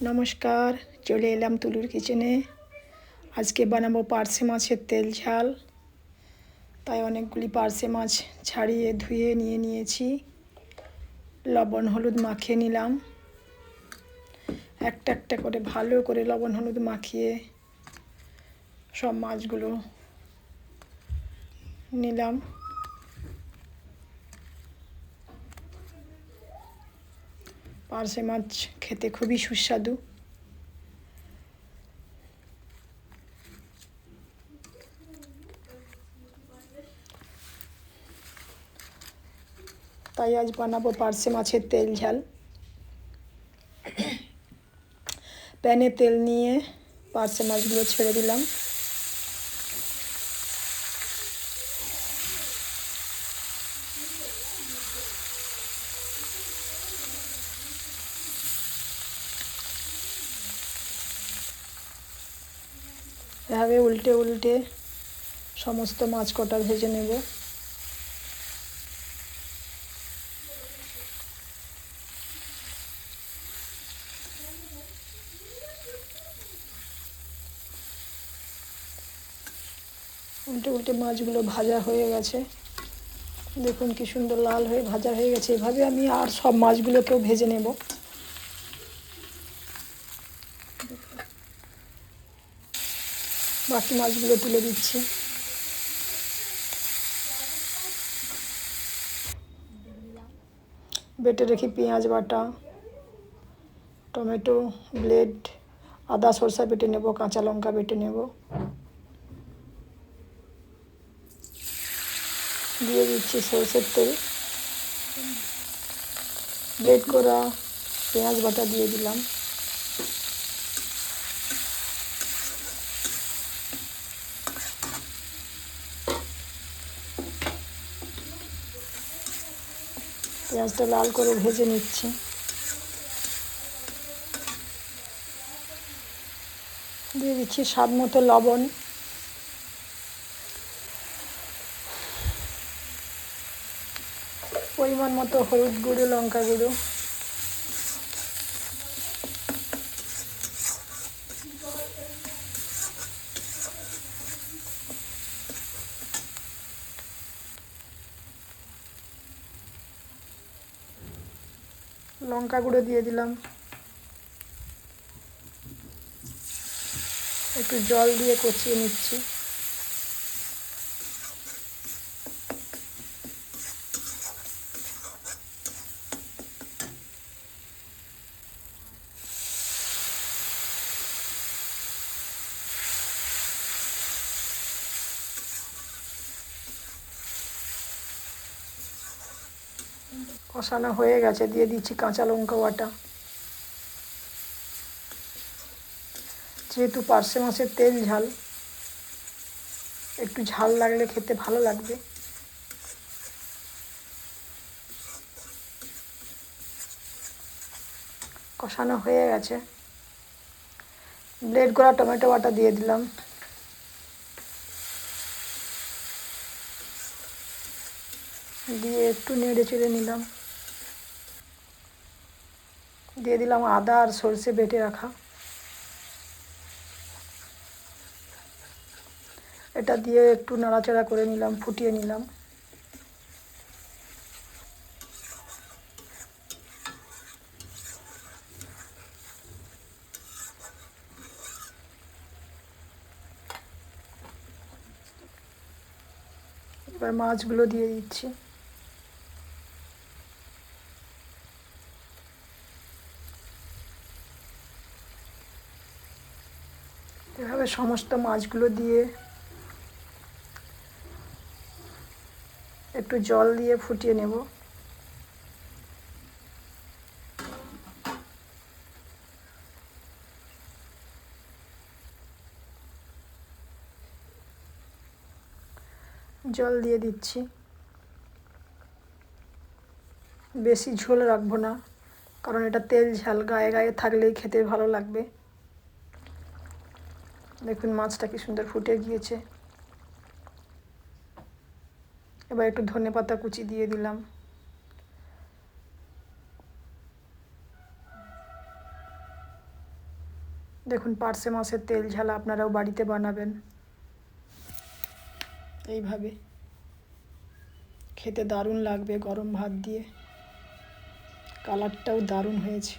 নমস্কার, চলে এলাম তুলুর কিচেনে। আজকে বানাবো পার্শে মাছের তেল ঝাল। তাই অনেকগুলি পার্শে মাছ ছাড়িয়ে ধুয়ে নিয়ে নিয়েছি, লবণ হলুদ মাখিয়ে নিলাম। একটা একটা করে ভালো করে লবণ হলুদ মাখিয়ে সব মাছগুলো নিলাম। পার্শে মাছ খেতে খুবই সুস্বাদু। তাই আজ বানাবো পার্শে মাছের তেল ঝাল। প্যানে তেল নিয়ে পার্শে মাছগুলো ছেড়ে দিলাম। এভাবে উল্টে উল্টে সমস্ত মাছ কটা ভেজে নেব। উল্টে উল্টে মাছগুলো ভাজা হয়ে গেছে, দেখুন কি সুন্দর লাল হয়ে ভাজা হয়ে গেছে। এভাবে আমি আর সব মাছগুলোকেও ভেজে নেব। বাকি মাছগুলো তুলে দিচ্ছি। বেটে রেখে পেঁয়াজ বাটা, টমেটো ব্লেড, আদা সরষা বেটে নেব, কাঁচা লঙ্কা বেটে নেব। দিয়ে দিচ্ছি সরষের তেল। ব্লেড করা পেঁয়াজ বাটা দিয়ে দিলাম। পেঁয়াজটা লাল করে ভেজে নিচ্ছি। দিয়ে দিচ্ছি স্বাদ মতো লবণ, পরিমাণ মতো হলুদ গুঁড়ো, লঙ্কা গুঁড়ো, লঙ্কা গুঁড়ো দিয়ে দিলাম। একটু জল দিয়ে কষিয়ে নিচ্ছি। কষানো হয়ে গেছে, দিয়ে দিচ্ছি কাঁচা লঙ্কা বাটা। যেহেতু পার্শে মাছের তেল ঝাল, একটু ঝাল লাগলে খেতে ভালো লাগবে। কষানো হয়ে গেছে, ব্লেড করা টমেটো বাটা দিয়ে দিলাম। দিয়ে একটু নেড়ে চেড়ে নিলাম। দিয়ে দিলাম আদা আর সরষে বেটে রাখা। এটা দিয়ে একটু নাড়াচাড়া করে নিলাম, ফুটিয়ে নিলাম। এবার মাছগুলো দিয়ে দিচ্ছি। এভাবে সমস্ত মাছগুলো দিয়ে একটু জল দিয়ে ফুটিয়ে নেব। জল দিয়ে দিচ্ছি। বেশি ঝোল রাখবো না, কারণ এটা তেল ঝাল, গায়ে গায়ে থাকলেই খেতে ভালো লাগবে। দেখুন মাছটা কি সুন্দর ফুটে গিয়েছে। এবার একটু ধনেপাতা কুচি দিয়ে দিলাম। দেখুন পার্শে মাছের তেল ঝাল আপনারাও বাড়িতে বানাবেন এইভাবে, খেতে দারুণ লাগবে গরম ভাত দিয়ে। কালারটাও দারুণ হয়েছে।